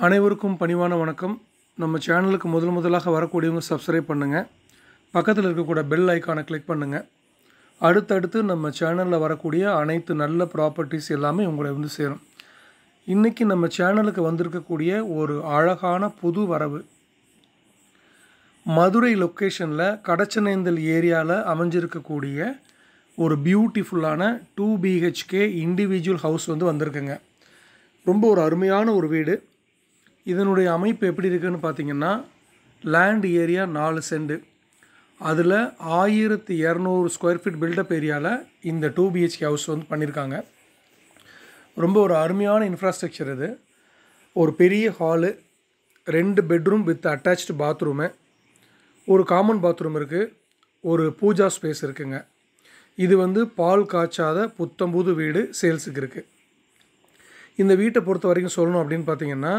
அனைவருக்கும் பணிவான வணக்கம். நம்ம சேனலுக்கு முதலாக வரக்கூடியவங்க சப்ஸ்கிரைப் பண்ணுங்கள். பக்கத்தில் இருக்கக்கூடிய பெல் ஐக்கானை கிளிக் பண்ணுங்கள். அடுத்தடுத்து நம்ம சேனலில் வரக்கூடிய அனைத்து நல்ல ப்ராப்பர்ட்டிஸ் எல்லாமே உங்களை வந்து சேரும். இன்றைக்கி நம்ம சேனலுக்கு வந்திருக்கக்கூடிய ஒரு அழகான புது வரவு, மதுரை லொக்கேஷனில் கடச்சனேந்தல் ஏரியாவில் அமைஞ்சிருக்கக்கூடிய ஒரு பியூட்டிஃபுல்லான 2 BHK இண்டிவிஜுவல் ஹவுஸ் வந்து வந்திருக்குங்க. ரொம்ப ஒரு அருமையான ஒரு வீடு. இதனுடைய அமைப்பு எப்படி இருக்குதுன்னு பார்த்தீங்கன்னா, லேண்ட் ஏரியா 4 சென்ட், அதில் 1200 ஸ்கொயர் ஃபீட் பில்டப் ஏரியாவில் இந்த 2 BHK ஹவுஸ் வந்து பண்ணியிருக்காங்க. ரொம்ப ஒரு அருமையான இன்ஃப்ராஸ்ட்ரக்சர் இது. ஒரு பெரிய hall, 2 bedroom with attached bathroom, ஒரு காமன் பாத்ரூம் இருக்குது, ஒரு பூஜா ஸ்பேஸ் இருக்குங்க. இது வந்து பால் காய்ச்சாத புத்தம்புது வீடு சேல்ஸுக்கு இருக்குது. இந்த வீட்டை பொறுத்த வரைக்கும் சொல்லணும் அப்படின்னு பார்த்தீங்கன்னா,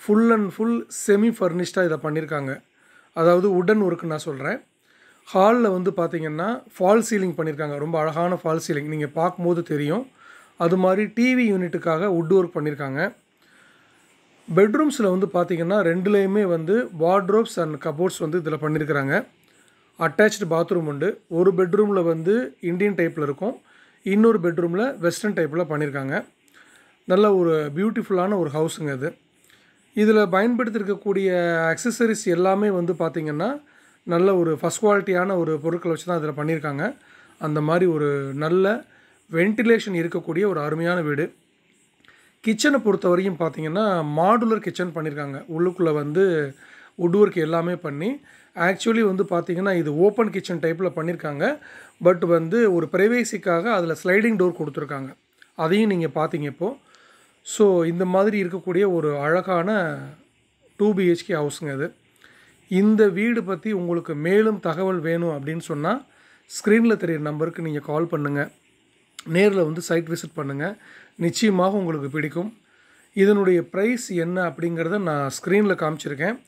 ஃபுல் அண்ட் ஃபுல் செமி ஃபர்னிஷ்டாக இதை பண்ணியிருக்காங்க. அதாவது உடன் ஒர்க்கு நான் சொல்கிறேன். ஹாலில் வந்து பார்த்திங்கன்னா ஃபால் சீலிங் பண்ணியிருக்காங்க. ரொம்ப அழகான ஃபால் சீலிங், நீங்கள் பார்க்கும்போது தெரியும். அது மாதிரி டிவி யூனிட்டுக்காக வுட் ஒர்க் பண்ணியிருக்காங்க. பெட்ரூம்ஸில் வந்து பார்த்திங்கன்னா 2லேயுமே வந்து வார்ட்ரோப்ஸ் அண்ட் கபோர்ட்ஸ் வந்து இதில் பண்ணியிருக்கிறாங்க. அட்டாச்டு பாத்ரூம் உண்டு. ஒரு பெட்ரூமில் வந்து இந்தியன் டைப்பில் இருக்கும், இன்னொரு பெட்ரூமில் வெஸ்டர்ன் டைப்பில் பண்ணியிருக்காங்க. நல்ல ஒரு பியூட்டிஃபுல்லான ஒரு ஹவுஸுங்க இது. இதில் பயன்படுத்தியிருக்கக்கூடிய அக்சசரிஸ் எல்லாமே வந்து பார்த்திங்கன்னா நல்ல ஒரு ஃபஸ்ட் குவாலிட்டியான ஒரு பொருட்களை வச்சு தான் இதில் பண்ணியிருக்காங்க. அந்த மாதிரி ஒரு நல்ல வென்டிலேஷன் இருக்கக்கூடிய ஒரு அருமையான வீடு. கிச்சனை பொறுத்த வரைக்கும் பார்த்திங்கன்னா மாடுலர் கிச்சன் பண்ணியிருக்காங்க. உள்ளுக்குள்ளே வந்து வுட் ஒர்க் எல்லாமே பண்ணி, ஆக்சுவலி வந்து பார்த்திங்கன்னா இது ஓப்பன் கிச்சன் டைப்பில் பண்ணியிருக்காங்க. பட் வந்து ஒரு ப்ரைவேசிக்காக அதில் ஸ்லைடிங் டோர் கொடுத்துருக்காங்க. அதையும் நீங்கள் பார்த்தீங்க இப்போது. ஸோ இந்த மாதிரி இருக்கக்கூடிய ஒரு அழகான 2 BHK ஹவுஸுங்க இது. இந்த வீடு பற்றி உங்களுக்கு மேலும் தகவல் வேணும் அப்படின்னு சொன்னால் ஸ்க்ரீனில் தெரிகிற நம்பருக்கு நீங்கள் கால் பண்ணுங்கள். நேரில் வந்து சைட் விசிட் பண்ணுங்கள். நிச்சயமாக உங்களுக்கு பிடிக்கும். இதனுடைய ப்ரைஸ் என்ன அப்படிங்கிறத நான் ஸ்க்ரீனில் காமிச்சிருக்கேன்.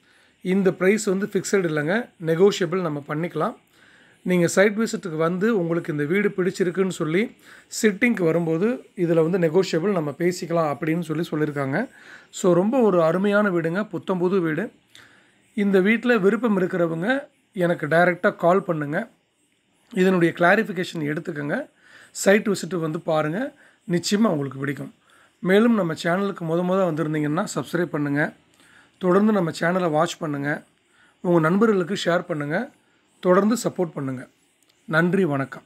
இந்த ப்ரைஸ் வந்து ஃபிக்ஸட் இல்லைங்க, நெகோஷியபிள் நம்ம பண்ணிக்கலாம். நீங்கள் சைட் விசிட்டுக்கு வந்து உங்களுக்கு இந்த வீடு பிடிச்சிருக்குன்னு சொல்லி சிட்டிங்க்கு வரும்போது இதில் வந்து நெகோஷியபிள் நம்ம பேசிக்கலாம் அப்படின்னு சொல்லியிருக்காங்க. ஸோ ரொம்ப ஒரு அருமையான வீடுங்க, புத்தம்புது வீடு. இந்த வீட்டில் விருப்பம் இருக்கிறவங்க எனக்கு டைரெக்டாக கால் பண்ணுங்கள். இதனுடைய கிளாரிஃபிகேஷன் எடுத்துக்கோங்க. சைட் விசிட்டு வந்து பாருங்கள், நிச்சயமாக உங்களுக்கு பிடிக்கும். மேலும் நம்ம சேனலுக்கு முத வந்திருந்தீங்கன்னா சப்ஸ்கிரைப் பண்ணுங்கள். தொடர்ந்து நம்ம சேனலை வாட்ச் பண்ணுங்கள். உங்கள் நண்பர்களுக்கு ஷேர் பண்ணுங்கள். தொடர்ந்து சப்போர்ட் பண்ணுங்கள். நன்றி, வணக்கம்.